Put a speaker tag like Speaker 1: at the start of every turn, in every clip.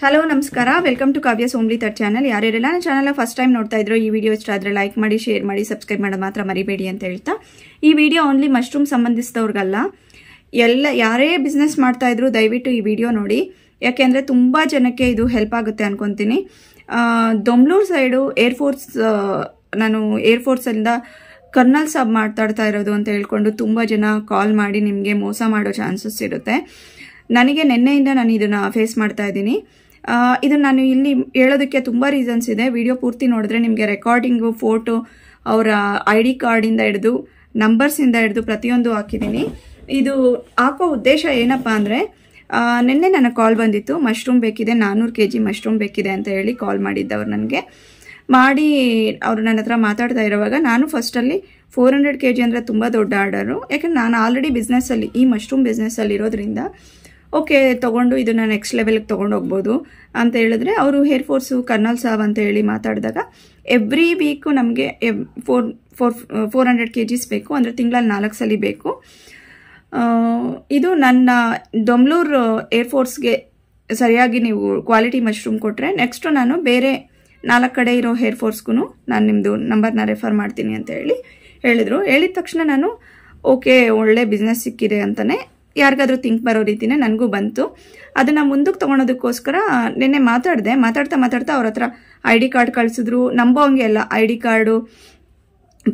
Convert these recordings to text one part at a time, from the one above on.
Speaker 1: Hello ನಮಸ್ಕಾರ, welcome to Kavya's homely ಥಟ್ channel. ಯಾರ್ಯಾರೆಲ್ಲ ನನ್ನ ಚಾನಲ್ ಫಸ್ಟ್ ಟೈಮ್ ನೋಡ್ತಾ ಇದ್ರು, ಈ ವಿಡಿಯೋ ಇಷ್ಟ ಆದರೆ ಲೈಕ್ ಮಾಡಿ, ಶೇರ್ ಮಾಡಿ, ಸಬ್ಸ್ಕ್ರೈಬ್ ಮಾಡೋದು ಮಾತ್ರ ಮರಿಬೇಡಿ ಅಂತ ಹೇಳ್ತಾ, ಈ ವಿಡಿಯೋ ಓನ್ಲಿ ಮಶ್ರೂಮ್ ಸಂಬಂಧಿಸಿದವ್ರಿಗಲ್ಲ, ಯಾರೇ ಬಿಸ್ನೆಸ್ ಮಾಡ್ತಾ ಇದ್ರು ದಯವಿಟ್ಟು ಈ ವಿಡಿಯೋ ನೋಡಿ. ಯಾಕೆಂದರೆ ತುಂಬ ಜನಕ್ಕೆ ಇದು ಹೆಲ್ಪ್ ಆಗುತ್ತೆ ಅನ್ಕೊತೀನಿ. ದೊಮ್ಲೂರು ಸೈಡು ನಾನು ಏರ್ಫೋರ್ಸಲ್ಲಿಂದ ಕರ್ನಲ್ ಸಾಬ್ ಮಾತಾಡ್ತಾ ಇರೋದು ಅಂತ ಹೇಳ್ಕೊಂಡು ತುಂಬ ಜನ ಕಾಲ್ ಮಾಡಿ ನಿಮಗೆ ಮೋಸ ಮಾಡೋ ಚಾನ್ಸಸ್ ಇರುತ್ತೆ. ನನಗೆ ನಿನ್ನೆಯಿಂದ ನಾನು ಇದನ್ನು ಫೇಸ್ ಮಾಡ್ತಾ ಇದ್ದೀನಿ. ಇದನ್ನು ನಾನು ಇಲ್ಲಿ ಹೇಳೋದಕ್ಕೆ ತುಂಬ ರೀಸನ್ಸ್ ಇದೆ. ವಿಡಿಯೋ ಪೂರ್ತಿ ನೋಡಿದ್ರೆ ನಿಮಗೆ ರೆಕಾರ್ಡಿಂಗು, ಫೋಟೋ, ಅವರ ID ಕಾರ್ಡಿಂದ ಹಿಡಿದು ನಂಬರ್ಸಿಂದ ಹಿಡಿದು ಪ್ರತಿಯೊಂದು ಹಾಕಿದ್ದೀನಿ. ಇದು ಹಾಕೋ ಉದ್ದೇಶ ಏನಪ್ಪ ಅಂದರೆ, ನಿನ್ನೆ ನನಗೆ ಕಾಲ್ ಬಂದಿತ್ತು, ಮಶ್ರೂಮ್ ಬೇಕಿದೆ, 400 kg ಮಶ್ರೂಮ್ ಬೇಕಿದೆ ಅಂತ ಹೇಳಿ ಕಾಲ್ ಮಾಡಿದ್ದವ್ರು ನನಗೆ ಮಾಡಿ. ಅವರು ನನ್ನ ಹತ್ರ ಮಾತಾಡ್ತಾ ಇರೋವಾಗ ನಾನು ಫಸ್ಟಲ್ಲಿ 400 kg ಅಂದರೆ ತುಂಬ ದೊಡ್ಡ ಆರ್ಡರು. ಯಾಕಂದ್ರೆ ನಾನು ಆಲ್ರೆಡಿ ಬಿಸ್ನೆಸ್ಸಲ್ಲಿ, ಈ ಮಶ್ರೂಮ್ ಬಿಸ್ನೆಸ್ಸಲ್ಲಿ ಇರೋದ್ರಿಂದ ಓಕೆ ತೊಗೊಂಡು ಇದನ್ನು ನೆಕ್ಸ್ಟ್ ಲೆವೆಲ್ಗೆ ತೊಗೊಂಡು ಹೋಗ್ಬೋದು ಅಂತ ಹೇಳಿದ್ರೆ, ಅವರು ಏರ್ಫೋರ್ಸು ಕರ್ನಲ್ ಸಾಬ್ ಅಂತ ಹೇಳಿ ಮಾತಾಡಿದಾಗ ಎವ್ರಿ ವೀಕು ನಮಗೆ 400 kgs ಬೇಕು, ಅಂದರೆ ತಿಂಗಳಲ್ಲಿ 4 ಸಲ ಬೇಕು. ಇದು ನನ್ನ ದೊಮ್ಲೂರು ಏರ್ಫೋರ್ಸ್ಗೆ ಸರಿಯಾಗಿ ನೀವು ಕ್ವಾಲಿಟಿ ಮಶ್ರೂಮ್ ಕೊಟ್ಟರೆ ನೆಕ್ಸ್ಟು ನಾನು ಬೇರೆ 4 ಕಡೆ ಇರೋ ಏರ್ಫೋರ್ಸ್ಗೂ ನಾನು ನಿಮ್ಮದು ನಂಬರ್ನ ರೆಫರ್ ಮಾಡ್ತೀನಿ ಅಂತ ಹೇಳಿದರು. ಹೇಳಿದ ತಕ್ಷಣ ನಾನು ಓಕೆ, ಒಳ್ಳೆ ಬಿಸ್ನೆಸ್ ಸಿಕ್ಕಿದೆ ಅಂತಲೇ ಯಾರಿಗಾದ್ರೂ ಥಿಂಕ್ ಬರೋ ರೀತಿನೇ ನನಗೂ ಬಂತು. ಅದನ್ನು ಮುಂದಕ್ಕೆ ತೊಗೊಳೋದಕ್ಕೋಸ್ಕರ ನಿನ್ನೆ ಮಾತಾಡ್ತಾ ಅವ್ರ ಹತ್ರ ID ಕಾರ್ಡ್ ಕಳಿಸಿದ್ರು. ನಂಬೋ ಹಂಗೆ ಎಲ್ಲ ID ಕಾರ್ಡು,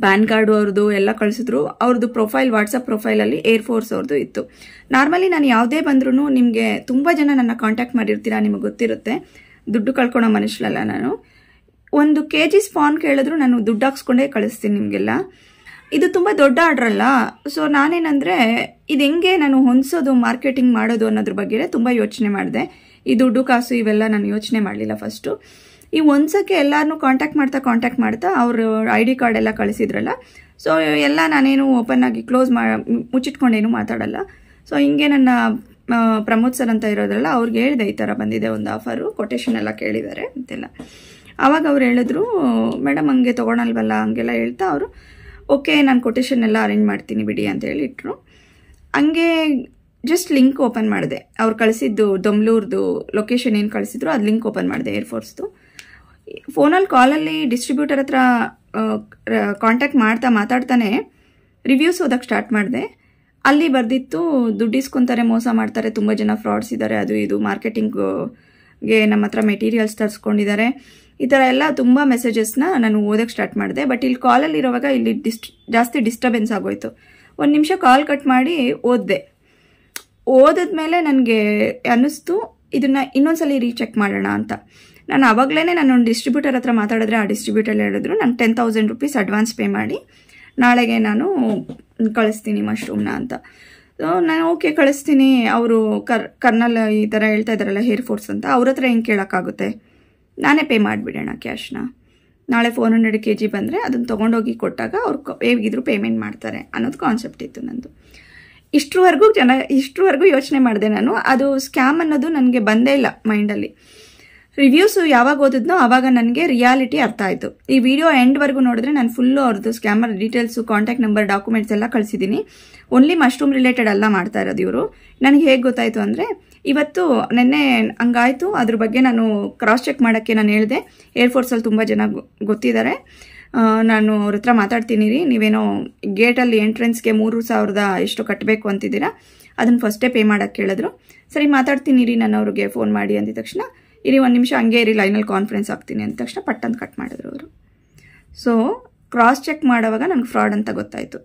Speaker 1: ಪ್ಯಾನ್ ಕಾರ್ಡು ಅವ್ರದ್ದು ಎಲ್ಲ ಕಳಿಸಿದ್ರು. ಅವ್ರದ್ದು ಪ್ರೊಫೈಲ್, ವಾಟ್ಸಪ್ ಪ್ರೊಫೈಲಲ್ಲಿ ಏರ್ಫೋರ್ಸ್ ಅವ್ರದ್ದು ಇತ್ತು. ನಾರ್ಮಲಿ ನಾನು ಯಾವುದೇ ಬಂದ್ರೂ ನಿಮಗೆ ತುಂಬ ಜನ ನನ್ನ ಕಾಂಟ್ಯಾಕ್ಟ್ ಮಾಡಿರ್ತೀರಾ, ನಿಮಗೆ ಗೊತ್ತಿರುತ್ತೆ. ದುಡ್ಡು ಕಳ್ಕೊಳೋ ಮನುಷ್ಯರಲ್ಲ ನಾನು. 1 kg ಸ್ಪಾನ್ ಕೇಳಿದ್ರು ನಾನು ದುಡ್ಡು ಹಾಕ್ಸ್ಕೊಂಡೇ ಕಳಿಸ್ತೀನಿ ನಿಮಗೆಲ್ಲ. ಇದು ತುಂಬ ದೊಡ್ಡ ಆರ್ಡ್ರ್ ಅಲ್ಲ. ಸೊ ನಾನೇನಂದರೆ ಇದು ಹೆಂಗೆ ನಾನು ಹೊಂದಿಸೋದು, ಮಾರ್ಕೆಟಿಂಗ್ ಮಾಡೋದು ಅನ್ನೋದ್ರ ಬಗ್ಗೆ ತುಂಬ ಯೋಚನೆ ಮಾಡಿದೆ. ಈ ದುಡ್ಡು ಕಾಸು ಇವೆಲ್ಲ ನಾನು ಯೋಚನೆ ಮಾಡಲಿಲ್ಲ ಫಸ್ಟು. ಈ ಒಂದ್ಸಕ್ಕೆ ಎಲ್ಲರನ್ನೂ ಕಾಂಟ್ಯಾಕ್ಟ್ ಮಾಡ್ತಾ ಅವರು ID ಕಾರ್ಡ್ ಎಲ್ಲ ಕಳಿಸಿದ್ರಲ್ಲ. ಸೊ ಎಲ್ಲ ನಾನೇನು ಓಪನ್ ಆಗಿ ಮುಚ್ಚಿಟ್ಕೊಂಡೇನು ಮಾತಾಡಲ್ಲ. ಸೊ ಹಿಂಗೆ ನನ್ನ ಪ್ರಮೋದ್ ಸರ್ ಅಂತ ಇರೋದ್ರಲ್ಲ, ಅವ್ರಿಗೆ ಹೇಳಿದೆ ಈ ಥರ ಬಂದಿದೆ ಒಂದು ಆಫರು, ಕೊಟೇಶನ್ ಎಲ್ಲ ಕೇಳಿದ್ದಾರೆ ಅಂತೆಲ್ಲ. ಆವಾಗ ಅವ್ರು ಹೇಳಿದ್ರು, ಮೇಡಮ್ ಹಂಗೆ ತೊಗೊಳಲ್ವಲ್ಲ ಹಂಗೆಲ್ಲ ಹೇಳ್ತಾ ಅವರು ಓಕೆ ನಾನು ಕೊಟೇಶನ್ ಎಲ್ಲ ಅರೇಂಜ್ ಮಾಡ್ತೀನಿ ಬಿಡಿ ಅಂತ ಹೇಳಿಟ್ರು. ಹಂಗೆ ಜಸ್ಟ್ ಲಿಂಕ್ ಓಪನ್ ಮಾಡಿದೆ. ಅವ್ರು ಕಳಿಸಿದ್ದು ದೊಮ್ಲೂರ್ದು ಲೊಕೇಶನ್ ಏನು ಕಳಿಸಿದ್ರು ಅದು ಲಿಂಕ್ ಓಪನ್ ಮಾಡಿದೆ ಏರ್ಫೋರ್ಸ್ದು. ಫೋನಲ್ಲಿ ಕಾಲಲ್ಲಿ ಡಿಸ್ಟ್ರಿಬ್ಯೂಟರ್ ಹತ್ರ ಕಾಂಟ್ಯಾಕ್ಟ್ ಮಾತಾಡ್ತಾನೆ ರಿವ್ಯೂಸ್ ಓದಕ್ಕೆ ಸ್ಟಾರ್ಟ್ ಮಾಡಿದೆ. ಅಲ್ಲಿ ಬರ್ದಿತ್ತು, ದುಡ್ಡು ಇಸ್ಕೊತಾರೆ, ಮೋಸ ಮಾಡ್ತಾರೆ, ತುಂಬ ಜನ ಫ್ರಾಡ್ಸ್ ಇದ್ದಾರೆ, ಅದು ಇದು ಮಾರ್ಕೆಟಿಂಗ್ಗೆ ನಮ್ಮ ಹತ್ರ ಮೆಟೀರಿಯಲ್ಸ್ ತರಿಸ್ಕೊಂಡಿದ್ದಾರೆ, ಈ ಥರ ಎಲ್ಲ ತುಂಬ ಮೆಸೇಜಸ್ನ ನಾನು ಓದಕ್ಕೆ ಸ್ಟಾರ್ಟ್ ಮಾಡಿದೆ. ಬಟ್ ಇಲ್ಲಿ ಕಾಲಲ್ಲಿ ಇರೋವಾಗ ಇಲ್ಲಿ ಜಾಸ್ತಿ ಡಿಸ್ಟರ್ಬೆನ್ಸ್ ಆಗೋಯ್ತು. 1 ನಿಮಿಷ ಕಾಲ್ ಕಟ್ ಮಾಡಿ ಓದಿದ್ಮೇಲೆ ನನಗೆ ಅನ್ನಿಸ್ತು ಇದನ್ನು ಇನ್ನೊಂದ್ಸಲಿ ರೀಚೆಕ್ ಮಾಡೋಣ ಅಂತ. ನಾನು ಆವಾಗಲೇ ನಾನು ಡಿಸ್ಟ್ರಿಬ್ಯೂಟರ್ ಹತ್ರ ಮಾತಾಡಿದ್ರೆ, ಆ ಡಿಸ್ಟ್ರಿಬ್ಯೂಟರ್ ಹೇಳಿದ್ರು ನಂಗೆ 10,000 ರೂಪೀಸ್ ಅಡ್ವಾನ್ಸ್ ಪೇ ಮಾಡಿ ನಾಳೆಗೆ ನಾನು ಕಳಿಸ್ತೀನಿ ಮಶ್ರೂಮ್ನ ಅಂತ. ಸೊ ನಾನು ಓಕೆ ಕಳಿಸ್ತೀನಿ. ಅವರು ಕರ್ನಲ್ ಈ ಥರ ಹೇಳ್ತಾ ಇದ್ದಾರಲ್ಲ ಏರ್ಫೋರ್ಸ್ ಅಂತ, ಅವ್ರ ಹತ್ರ ಹೆಂಗೆ ಕೇಳೋಕ್ಕಾಗುತ್ತೆ, ನಾನೇ ಪೇ ಮಾಡಿಬಿಡೋಣ ಕ್ಯಾಶ್ನ. ನಾಳೆ 400 kg ಬಂದರೆ ಅದನ್ನು ತೊಗೊಂಡೋಗಿ ಕೊಟ್ಟಾಗ ಅವ್ರು ಹೇಗಿದ್ರು ಪೇಮೆಂಟ್ ಮಾಡ್ತಾರೆ ಅನ್ನೋದು ಕಾನ್ಸೆಪ್ಟ್ ಇತ್ತು ನಂದು. ಇಷ್ಟರವರೆಗೂ ಯೋಚನೆ ಮಾಡಿದೆ ನಾನು. ಅದು ಸ್ಕ್ಯಾಮ್ ಅನ್ನೋದು ನನಗೆ ಬಂದೇ ಇಲ್ಲ ಮೈಂಡಲ್ಲಿ. ರಿವ್ಯೂಸು ಯಾವಾಗ ಓದಿದ್ನೋ ಆವಾಗ ನನಗೆ ರಿಯಾಲಿಟಿ ಅರ್ಥ ಆಯಿತು. ಈ ವಿಡಿಯೋ ಎಂಡ್ವರೆಗೂ ನೋಡಿದ್ರೆ ನಾನು ಫುಲ್ಲು ಅವ್ರದ್ದು scammer details, contact number, documents ಎಲ್ಲ ಕಳಿಸಿದ್ದೀನಿ. ಓನ್ಲಿ ಮಶ್ರೂಮ್ ರಿಲೇಟೆಡ್ ಎಲ್ಲ ಮಾಡ್ತಾ ಇರೋದು ಇವರು. ನನಗೆ ಹೇಗೆ ಗೊತ್ತಾಯಿತು ಅಂದರೆ, ಇವತ್ತು ನಿನ್ನೆ ಹಂಗಾಯಿತು. ಅದ್ರ ಬಗ್ಗೆ ನಾನು ಕ್ರಾಸ್ ಚೆಕ್ ಮಾಡೋಕ್ಕೆ ನಾನು ಹೇಳಿದೆ. ಏರ್ಫೋರ್ಸಲ್ಲಿ ತುಂಬ ಜನ ಗೊತ್ತಿದ್ದಾರೆ, ನಾನು ಅವ್ರ ಹತ್ರ ಮಾತಾಡ್ತೀನಿ ರೀ, ನೀವೇನೋ ಗೇಟಲ್ಲಿ ಎಂಟ್ರೆನ್ಸ್ಗೆ 3,000 ಎಷ್ಟು ಕಟ್ಟಬೇಕು ಅಂತಿದ್ದೀರಾ, ಅದನ್ನು ಫಸ್ಟೇ ಪೇ ಮಾಡೋಕ್ಕೆ ಹೇಳಿದ್ರು. ಸರಿ ಮಾತಾಡ್ತೀನಿ ರೀ ನಾನು ಅವ್ರಿಗೆ ಫೋನ್ ಮಾಡಿ ಅಂದಿದ ತಕ್ಷಣ, ಇರಿ 1 ನಿಮಿಷ ಹಂಗೆ ಇರಿ, ಲೈನಲ್ಲಿ ಕಾನ್ಫರೆನ್ಸ್ ಆಗ್ತೀನಿ ಅಂದ ತಕ್ಷಣ ಪಟ್ಟಂತ ಕಟ್ ಮಾಡಿದ್ರು ಅವರು. ಸೊ ಕ್ರಾಸ್ ಚೆಕ್ ಮಾಡೋವಾಗ ನನಗೆ ಫ್ರಾಡ್ ಅಂತ ಗೊತ್ತಾಯಿತು.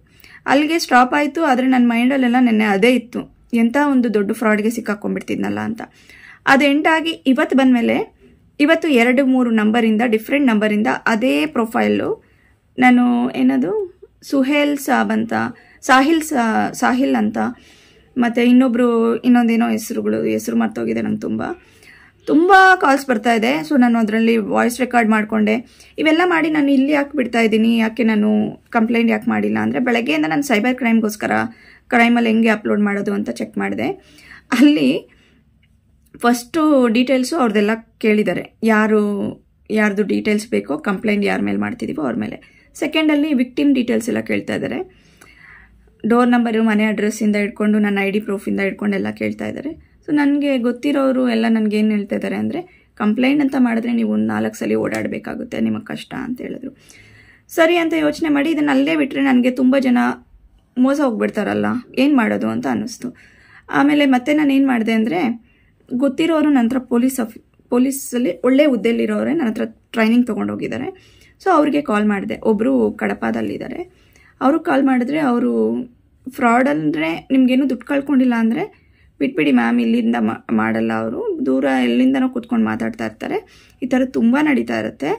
Speaker 1: ಅಲ್ಲಿಗೆ ಸ್ಟಾಪ್ ಆಯಿತು. ಆದರೆ ನನ್ನ ಮೈಂಡಲ್ಲೆಲ್ಲ ನೆನ್ನೆ ಅದೇ ಇತ್ತು, ಎಂಥ ಒಂದು ದೊಡ್ಡ ಫ್ರಾಡ್ಗೆ ಸಿಕ್ಕಾಕೊಂಡ್ಬಿಡ್ತಿದ್ನಲ್ಲ ಅಂತ. ಅದು ಎಂಟಾಗಿ ಇವತ್ತು ಬಂದಮೇಲೆ, ಇವತ್ತು 2-3 ನಂಬರಿಂದ, ಡಿಫ್ರೆಂಟ್ ನಂಬರಿಂದ ಅದೇ ಪ್ರೊಫೈಲು ನಾನು ಏನದು ಸುಹೇಲ್ ಸಾಬ್ ಅಂತ, ಸಾಹಿಲ್ ಅಂತ, ಮತ್ತು ಇನ್ನೊಂದೇನೋ ಹೆಸರು ಮರ್ತೋಗಿದೆ ನಂಗೆ. ತುಂಬ ಕಾಲ್ಸ್ ಬರ್ತಾ ಇದೆ. ಸೊ ನಾನು ಅದರಲ್ಲಿ ವಾಯ್ಸ್ ರೆಕಾರ್ಡ್ ಮಾಡಿಕೊಂಡೆ. ಇವೆಲ್ಲ ಮಾಡಿ ನಾನು ಇಲ್ಲಿ ಯಾಕೆ ಬಿಡ್ತಾ ಇದ್ದೀನಿ, ಯಾಕೆ ನಾನು ಕಂಪ್ಲೇಂಟ್ ಯಾಕೆ ಮಾಡಿಲ್ಲ ಅಂದರೆ, ಬೆಳಗ್ಗೆಯಿಂದ ನಾನು ಸೈಬರ್ ಕ್ರೈಮಲ್ಲಿ ಹೆಂಗೆ ಅಪ್ಲೋಡ್ ಮಾಡೋದು ಅಂತ ಚೆಕ್ ಮಾಡಿದೆ. ಅಲ್ಲಿ ಫಸ್ಟು ಡೀಟೇಲ್ಸು ಅವ್ರದ್ದೆಲ್ಲ ಕೇಳಿದ್ದಾರೆ, ಯಾರ್ದು ಡೀಟೇಲ್ಸ್ ಬೇಕೋ, ಕಂಪ್ಲೇಂಟ್ ಯಾರ ಮೇಲೆ ಮಾಡ್ತಿದ್ದೀವೋ ಅವ್ರ ಮೇಲೆ. ಸೆಕೆಂಡಲ್ಲಿ ವಿಕ್ಟಿಮ್ ಡೀಟೇಲ್ಸ್ ಎಲ್ಲ ಕೇಳ್ತಾ ಇದ್ದಾರೆ. ಡೋರ್ ನಂಬರು, ಮನೆ ಅಡ್ರೆಸ್ಸಿಂದ ಹಿಡ್ಕೊಂಡು ನನ್ನ ID ಪ್ರೂಫಿಂದ ಹಿಡ್ಕೊಂಡೆಲ್ಲ ಕೇಳ್ತಾ ಇದ್ದಾರೆ. ಸೊ ನನಗೆ ಗೊತ್ತಿರೋರು ಎಲ್ಲ ನನಗೇನು ಹೇಳ್ತಾ ಇದ್ದಾರೆ ಅಂದರೆ, ಕಂಪ್ಲೇಂಟ್ ಅಂತ ಮಾಡಿದ್ರೆ ನೀವು 4 ಸಲ ಓಡಾಡಬೇಕಾಗುತ್ತೆ, ನಿಮಗೆ ಕಷ್ಟ ಅಂತ ಹೇಳಿದ್ರು. ಸರಿ ಅಂತ ಯೋಚನೆ ಮಾಡಿ ಇದನ್ನು ಅಲ್ಲೇ ಬಿಟ್ಟರೆ ನನಗೆ ತುಂಬ ಜನ ಮೋಸ ಹೋಗ್ಬಿಡ್ತಾರಲ್ಲ, ಏನು ಮಾಡೋದು ಅಂತ ಅನ್ನಿಸ್ತು. ಆಮೇಲೆ ಮತ್ತೆ ನಾನು ಏನು ಮಾಡಿದೆ ಅಂದರೆ, ಗೊತ್ತಿರೋರು ನನ್ನ ಹತ್ರ ಪೊಲೀಸಲ್ಲಿ ಒಳ್ಳೆ ಹುದ್ದೆಯಲ್ಲಿರೋರೆ ನನ್ನ ಹತ್ರ ಟ್ರೈನಿಂಗ್ ತೊಗೊಂಡೋಗಿದ್ದಾರೆ. ಸೊ ಅವ್ರಿಗೆ ಕಾಲ್ ಮಾಡಿದೆ. ಒಬ್ಬರು ಕಡಪದಲ್ಲಿದ್ದಾರೆ. ಅವ್ರಿಗೆ ಕಾಲ್ ಮಾಡಿದ್ರೆ ಅವರು ಫ್ರಾಡ್ ಅಂದರೆ ನಿಮಗೇನು ದುಡ್ಡು ಕಳ್ಕೊಂಡಿಲ್ಲ ಅಂದರೆ ಬಿಟ್ಬಿಡಿ ಮ್ಯಾಮ್, ಇಲ್ಲಿಂದ ಮಾಡಲ್ಲ, ಅವರು ದೂರ ಎಲ್ಲಿಂದನೋ ಕೂತ್ಕೊಂಡು ಮಾತಾಡ್ತಾ ಇರ್ತಾರೆ, ಈ ಥರ ತುಂಬ ನಡೀತಾ ಇರುತ್ತೆ,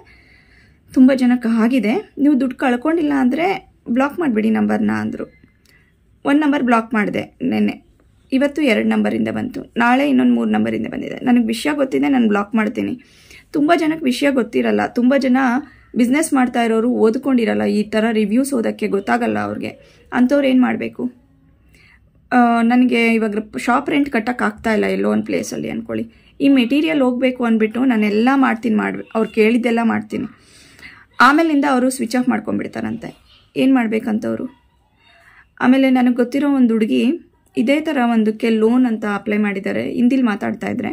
Speaker 1: ತುಂಬ ಜನಕ್ಕೆ ಆಗಿದೆ, ನೀವು ದುಡ್ಡು ಕಳ್ಕೊಂಡಿಲ್ಲ ಅಂದರೆ ಬ್ಲಾಕ್ ಮಾಡಿಬಿಡಿ ನಂಬರ್ನ ಅಂದರು. 1 ನಂಬರ್ ಬ್ಲಾಕ್ ಮಾಡಿದೆ ನೆನ್ನೆ. ಇವತ್ತು 2 ನಂಬರಿಂದ ಬಂತು, ನಾಳೆ ಇನ್ನೊಂದು 3 ನಂಬರಿಂದ ಬಂದಿದೆ. ನನಗೆ ವಿಷಯ ಗೊತ್ತಿದೆ, ನಾನು ಬ್ಲಾಕ್ ಮಾಡ್ತೀನಿ. ತುಂಬ ಜನಕ್ಕೆ ವಿಷಯ ಗೊತ್ತಿರಲ್ಲ, ತುಂಬ ಜನ ಬಿಸ್ನೆಸ್ ಮಾಡ್ತಾ ಇರೋರು ಓದ್ಕೊಂಡಿರಲ್ಲ, ಈ ಥರ ರಿವ್ಯೂಸ್ ಓದೋಕ್ಕೆ ಗೊತ್ತಾಗಲ್ಲ ಅವ್ರಿಗೆ. ಅಂಥವ್ರು ಏನು ಮಾಡಬೇಕು? ನನಗೆ ಇವಾಗ ಶಾಪ್ ರೆಂಟ್ ಕಟ್ಟೋಕ್ಕಾಗ್ತಾ ಇಲ್ಲ ಎಲ್ಲೋ ಒಂದು ಪ್ಲೇಸಲ್ಲಿ ಅಂದ್ಕೊಳ್ಳಿ, ಈ ಮೆಟೀರಿಯಲ್ ಹೋಗಬೇಕು ಅಂದ್ಬಿಟ್ಟು ನಾನೆಲ್ಲ ಮಾಡ್ತೀನಿ, ಅವ್ರು ಕೇಳಿದ್ದೆಲ್ಲ ಮಾಡ್ತೀನಿ. ಆಮೇಲಿಂದ ಅವರು ಸ್ವಿಚ್ ಆಫ್ ಮಾಡ್ಕೊಂಡ್ಬಿಡ್ತಾರಂತೆ. ಏನು ಮಾಡಬೇಕಂತವರು? ಆಮೇಲೆ ನನಗೆ ಗೊತ್ತಿರೋ ಒಂದು ಹುಡುಗಿ ಇದೇ ಥರ ಒಂದಕ್ಕೆ ಲೋನ್ ಅಂತ ಅಪ್ಲೈ ಮಾಡಿದ್ದಾರೆ. ಹಿಂದಿಲಿ ಮಾತಾಡ್ತಾ ಇದ್ರೆ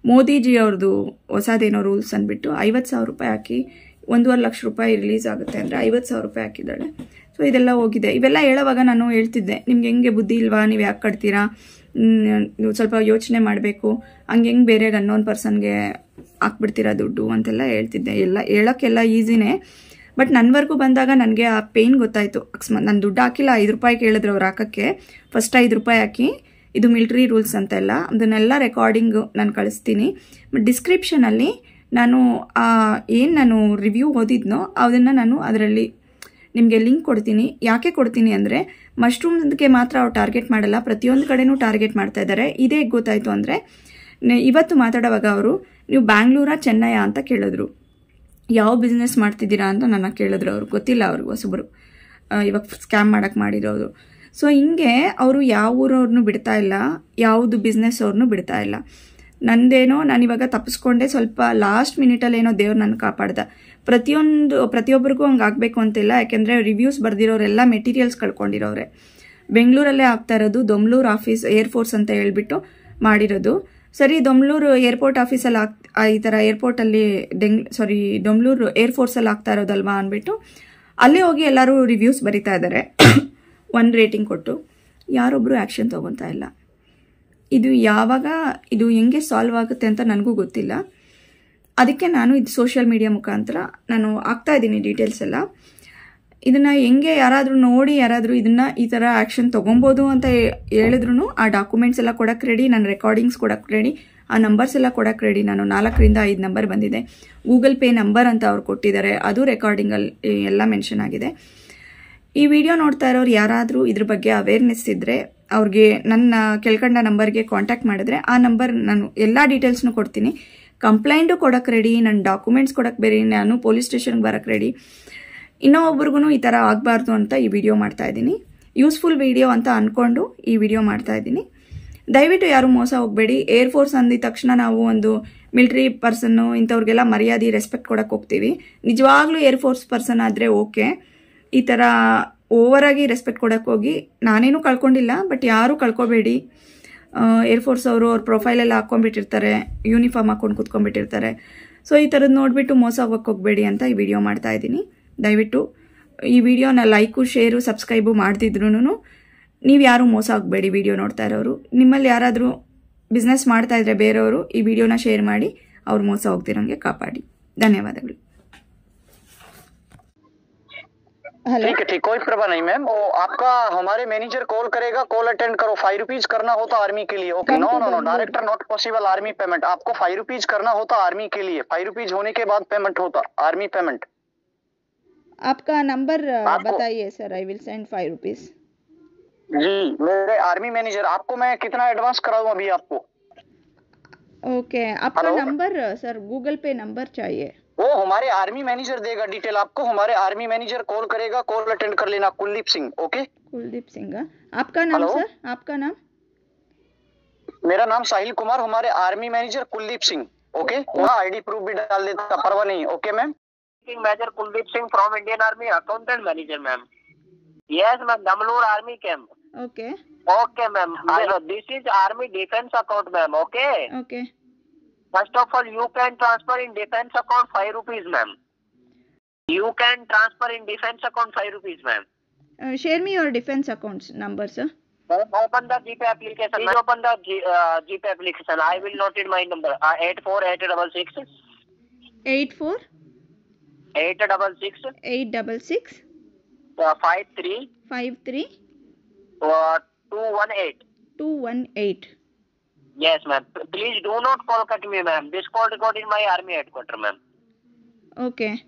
Speaker 1: ಮೋದಿಜಿ ಅವ್ರದ್ದು ಹೊಸದೇನೋ ರೂಲ್ಸ್ ಅಂದ್ಬಿಟ್ಟು 50,000 ರೂಪಾಯಿ ಹಾಕಿ 1.5 ಲಕ್ಷ ರೂಪಾಯಿ ರಿಲೀಸ್ ಆಗುತ್ತೆ ಅಂದರೆ 50,000 ರೂಪಾಯಿ ಹಾಕಿದ್ದಾಳೆ. ಸೊ ಇದೆಲ್ಲ ಹೋಗಿದೆ. ಇವೆಲ್ಲ ಹೇಳೋವಾಗ ನಾನು ಹೇಳ್ತಿದ್ದೆ, ನಿಮ್ಗೆ ಹೆಂಗೆ ಬುದ್ಧಿ ಇಲ್ವಾ, ನೀವು ಯಾಕೆ ಕಟ್ತೀರಾ, ನೀವು ಸ್ವಲ್ಪ ಯೋಚನೆ ಮಾಡಬೇಕು, ಹೆಂಗೆ ಬೇರೆಗೆ ಅನ್ನೋನ್ ಪರ್ಸನ್ಗೆ ಹಾಕ್ಬಿಡ್ತೀರಾ ದುಡ್ಡು ಅಂತೆಲ್ಲ ಹೇಳ್ತಿದ್ದೆ. ಎಲ್ಲ ಹೇಳೋಕ್ಕೆಲ್ಲ ಈಸಿನೇ, ಬಟ್ ನನ್ನವರೆಗೂ ಬಂದಾಗ ನನಗೆ ಆ ಪೇಯ್ನ್ ಗೊತ್ತಾಯಿತು. ಅಕಸ್ಮಾತ್ ನಾನು ದುಡ್ಡು ಹಾಕಿಲ್ಲ, 5 ರೂಪಾಯಿ ಕೇಳಿದ್ರು ಅವ್ರು ಹಾಕೋಕ್ಕೆ, ಫಸ್ಟ್ 5 ರೂಪಾಯಿ ಹಾಕಿ, ಇದು ಮಿಲ್ಟ್ರಿ ರೂಲ್ಸ್ ಅಂತೆಲ್ಲ ಅದನ್ನೆಲ್ಲ ರೆಕಾರ್ಡಿಂಗು ನಾನು ಕಳಿಸ್ತೀನಿ. ಬಟ್ ಡಿಸ್ಕ್ರಿಪ್ಷನಲ್ಲಿ ನಾನು ನಾನು ರಿವ್ಯೂ ಓದಿದ್ನೋ ಅದನ್ನು ನಾನು ಅದರಲ್ಲಿ ನಿಮಗೆ ಲಿಂಕ್ ಕೊಡ್ತೀನಿ. ಯಾಕೆ ಕೊಡ್ತೀನಿ ಅಂದರೆ, ಮಶ್ರೂಮ್ಗೆ ಮಾತ್ರ ಅವ್ರು ಟಾರ್ಗೆಟ್ ಮಾಡಲ್ಲ, ಪ್ರತಿಯೊಂದು ಕಡೆನೂ ಟಾರ್ಗೆಟ್ ಮಾಡ್ತಾ ಇದ್ದಾರೆ. ಇದೇ ಗೊತ್ತಾಯಿತು ಅಂದರೆ, ಇವತ್ತು ಮಾತಾಡೋವಾಗ ಅವರು ನೀವು ಬ್ಯಾಂಗ್ಳೂರಾ ಚೆನ್ನೈಯ ಅಂತ ಕೇಳಿದ್ರು. ಯಾವ ಬಿಸ್ನೆಸ್ ಮಾಡ್ತಿದ್ದೀರಾ ಅಂತ ನನ್ನ ಕೇಳಿದ್ರು. ಅವರು ಗೊತ್ತಿಲ್ಲ, ಅವ್ರಿಗೆ ಹೊಸಬ್ರು, ಇವಾಗ ಸ್ಕ್ಯಾಮ್ ಮಾಡೋಕ್ಕೆ ಮಾಡಿರೋರು. ಸೊ ಹಿಂಗೆ ಅವರು ಯಾವ ಊರವ್ರನ್ನೂ ಬಿಡ್ತಾ ಇಲ್ಲ, ಯಾವುದು ಬಿಸ್ನೆಸ್ ಅವ್ರನ್ನೂ ಬಿಡ್ತಾ ಇಲ್ಲ. ನಂದೇನೋ ನಾನಿವಾಗ ತಪ್ಪಿಸ್ಕೊಂಡೆ, ಸ್ವಲ್ಪ ಲಾಸ್ಟ್ ಮಿನಿಟಲ್ಲೇನೋ ದೇವ್ರು ನನ್ನ ಕಾಪಾಡ್ದ. ಪ್ರತಿಯೊಬ್ಬರಿಗೂ ಹಂಗೆ ಆಗಬೇಕು ಅಂತಿಲ್ಲ, ಯಾಕೆಂದರೆ ರಿವ್ಯೂಸ್ ಬರೆದಿರೋರೆಲ್ಲ ಮೆಟೀರಿಯಲ್ಸ್ ಕಳ್ಕೊಂಡಿರೋರೆ. ಬೆಂಗಳೂರಲ್ಲೇ ಆಗ್ತಾ ಇರೋದು, ದೊಮ್ಲೂರು ಆಫೀಸ್ ಏರ್ಫೋರ್ಸ್ ಅಂತ ಹೇಳ್ಬಿಟ್ಟು ಮಾಡಿರೋದು. ಸರಿ, ದೊಮ್ಲೂರು ಏರ್ಪೋರ್ಟ್ ಆಫೀಸಲ್ಲಿ ಈ ಥರ ಏರ್ಪೋರ್ಟಲ್ಲಿ ದೊಮ್ಲೂರು ಏರ್ಫೋರ್ಸಲ್ಲಿ ಆಗ್ತಾ ಇರೋದಲ್ವಾ ಅಂದ್ಬಿಟ್ಟು ಅಲ್ಲೇ ಹೋಗಿ ಎಲ್ಲರೂ ರಿವ್ಯೂಸ್ ಬರಿತಾ ಇದ್ದಾರೆ. 1 ರೇಟಿಂಗ್ ಕೊಟ್ಟು ಯಾರೊಬ್ಬರು ಆ್ಯಕ್ಷನ್ ತೊಗೊತಾ ಇಲ್ಲ. ಇದು ಹೆಂಗೆ ಸಾಲ್ವ್ ಆಗುತ್ತೆ ಅಂತ ನನಗೂ ಗೊತ್ತಿಲ್ಲ. ಅದಕ್ಕೆ ನಾನು ಇದು ಸೋಷಿಯಲ್ ಮೀಡಿಯಾ ಮುಖಾಂತರ ನಾನು ಹಾಕ್ತಾ ಇದ್ದೀನಿ ಡೀಟೇಲ್ಸ್ ಎಲ್ಲ. ಇದನ್ನು ಹೆಂಗೆ ಯಾರಾದರೂ ನೋಡಿ ಯಾರಾದರೂ ಇದನ್ನು ಈ ಥರ ಆ್ಯಕ್ಷನ್ ತೊಗೊಬೋದು ಅಂತ ಹೇಳಿದ್ರು ಆ ಡಾಕ್ಯುಮೆಂಟ್ಸ್ ಎಲ್ಲ ಕೊಡೋಕ್ಕೆ ರೆಡಿ, ನನ್ನ ರೆಕಾರ್ಡಿಂಗ್ಸ್ ಕೊಡೋಕ್ಕೆ ರೆಡಿ, ಆ ನಂಬರ್ಸ್ ಎಲ್ಲ ಕೊಡೋಕ್ಕೆ ರೆಡಿ. ನಾನು 4 ರಿಂದ 5 ನಂಬರ್ ಬಂದಿದೆ. ಗೂಗಲ್ ಪೇ ನಂಬರ್ ಅಂತ ಅವ್ರು ಕೊಟ್ಟಿದ್ದಾರೆ, ಅದು ರೆಕಾರ್ಡಿಂಗಲ್ಲಿ ಎಲ್ಲ ಮೆನ್ಷನ್ ಆಗಿದೆ. ಈ ವಿಡಿಯೋ ನೋಡ್ತಾ ಇರೋರು ಯಾರಾದರೂ ಇದ್ರ ಬಗ್ಗೆ ಅವೇರ್ನೆಸ್ ಇದ್ದರೆ ಅವ್ರಿಗೆ ನನ್ನ ಕೆಳಕಂಡ ನಂಬರ್ಗೆ ಕಾಂಟ್ಯಾಕ್ಟ್ ಮಾಡಿದ್ರೆ ಆ ನಂಬರ್ ನಾನು ಎಲ್ಲ ಡೀಟೇಲ್ಸ್ನು ಕೊಡ್ತೀನಿ. ಕಂಪ್ಲೇಂಟು ಕೊಡೋಕ್ಕೆ ರೆಡಿ, ನನ್ನ ಡಾಕ್ಯುಮೆಂಟ್ಸ್ ಕೊಡೋಕ್ಕೆ ಬೇರೆ, ನಾನು ಪೊಲೀಸ್ ಸ್ಟೇಷನ್ಗೆ ಬರೋಕ್ಕೆ ರೆಡಿ. ಇನ್ನೊಬ್ಬರಿಗೂ ಈ ಥರ ಆಗಬಾರ್ದು ಅಂತ ಈ ವಿಡಿಯೋ ಮಾಡ್ತಾ ಇದ್ದೀನಿ. ಯೂಸ್ಫುಲ್ ವಿಡಿಯೋ ಅಂತ ಅಂದ್ಕೊಂಡು ಈ ವಿಡಿಯೋ ಮಾಡ್ತಾ ಇದ್ದೀನಿ. ದಯವಿಟ್ಟು ಯಾರು ಮೋಸ ಹೋಗಬೇಡಿ. ಏರ್ಫೋರ್ಸ್ ಅಂದಿದ ತಕ್ಷಣ ನಾವು ಒಂದು ಮಿಲಿಟರಿ ಪರ್ಸನ್ನು ಇಂಥವ್ರಿಗೆಲ್ಲ ಮರ್ಯಾದೆ ರೆಸ್ಪೆಕ್ಟ್ ಕೊಡೋಕ್ಕೆ ಹೋಗ್ತೀವಿ. ನಿಜವಾಗ್ಲೂ ಏರ್ಫೋರ್ಸ್ ಪರ್ಸನ್ ಆದರೆ ಓಕೆ. ಈ ಥರ ಓವರಾಗಿ ರೆಸ್ಪೆಕ್ಟ್ ಕೊಡೋಕ್ಕೆ ಹೋಗಿ ನಾನೇನು ಕಳ್ಕೊಂಡಿಲ್ಲ, ಬಟ್ ಯಾರೂ ಕಳ್ಕೊಬೇಡಿ. ಏರ್ಫೋರ್ಸ್ ಅವರು ಅವ್ರ ಪ್ರೊಫೈಲೆಲ್ಲ ಹಾಕ್ಕೊಂಡ್ಬಿಟ್ಟಿರ್ತಾರೆ, ಯೂನಿಫಾರ್ಮ್ ಹಾಕ್ಕೊಂಡು ಕೂತ್ಕೊಂಡ್ಬಿಟ್ಟಿರ್ತಾರೆ. ಸೊ ಈ ಥರದ್ದು ನೋಡಿಬಿಟ್ಟು ಮೋಸ ಹೋಗೋಕ್ಕೆ ಹೋಗಬೇಡಿ ಅಂತ ಈ ವಿಡಿಯೋ ಮಾಡ್ತಾ ಇದ್ದೀನಿ. ದಯವಿಟ್ಟು ಈ ವಿಡಿಯೋನ ಲೈಕು ಶೇರು ಸಬ್ಸ್ಕ್ರೈಬು ಮಾಡ್ತಿದ್ರು ನೀವು ಯಾರು ಮೋಸ ಹೋಗಬೇಡಿ. ವಿಡಿಯೋ ನೋಡ್ತಾ ಇರೋರು, ನಿಮ್ಮಲ್ಲಿ ಯಾರಾದರೂ ಬಿಸ್ನೆಸ್ ಮಾಡ್ತಾ ಇದ್ರೆ ಬೇರೆಯವರು ಈ ವಿಡಿಯೋನ ಶೇರ್ ಮಾಡಿ ಅವ್ರು ಮೋಸ ಹೋಗ್ತಿರೋಂಗೆ ಕಾಪಾಡಿ. ಧನ್ಯವಾದಗಳು.
Speaker 2: ठीक है, ठीक, कोई प्रभा नहीं मैम। वो आपका हमारे मैनेजर कॉल करेगा, कॉल अटेंड करो। 5 रुपीज करना होता आर्मी के लिए। Okay, no no no, director not possible army payment. आपको 5 रुपीज करना होता आर्मी के लिए। 5 रुपीज होने के बाद पेमेंट होता आर्मी पेमेंट।
Speaker 1: आपका नंबर बताइए sir, I will send 5 rupees.
Speaker 2: जी, मेरे आर्मी मैनेजर, आपको मैं कितना एडवांस कराऊं अभी आपको?
Speaker 1: ओके, आपका नंबर सर, गूगल पे नंबर चाहिए।
Speaker 2: वो हमारे आर्मी मैनेजर देगा डिटेल आपको। हमारे आर्मी मैनेजर कॉल करेगा, कॉल अटेंड कर लेना। कुलदीप सिंह। ओके,
Speaker 1: कुलदीप सिंह। आपका नाम सर? आपका नाम?
Speaker 2: मेरा नाम साहिल कुमार, हमारे army manager Kuldeep Singh. Okay, वहाँ आईडी प्रूफ भी डाल देता, परवाह नहीं। Okay ma'am.
Speaker 3: Major Kuldeep Singh from Indian army, accountant manager ma'am. Yes ma'am, Domlur army camp.
Speaker 1: Okay.
Speaker 3: Okay, ma'am. I know this is Army Defense account, ma'am. Okay.
Speaker 1: Okay.
Speaker 3: First of all, you can transfer in defense account 5 rupees, ma'am. You can transfer in defense account 5 rupees, ma'am.
Speaker 1: Share me your defense accounts number, sir.
Speaker 3: Open the GPay application. Please open the GPay application. I will note it my number. 84866
Speaker 1: 84
Speaker 3: 866
Speaker 1: 866
Speaker 3: 53
Speaker 1: 53
Speaker 3: 218.
Speaker 1: 218.
Speaker 3: Yes, ma'am. Please do not call cut me, ma'am. This call recorded in my army headquarters, ma'am.
Speaker 1: Okay.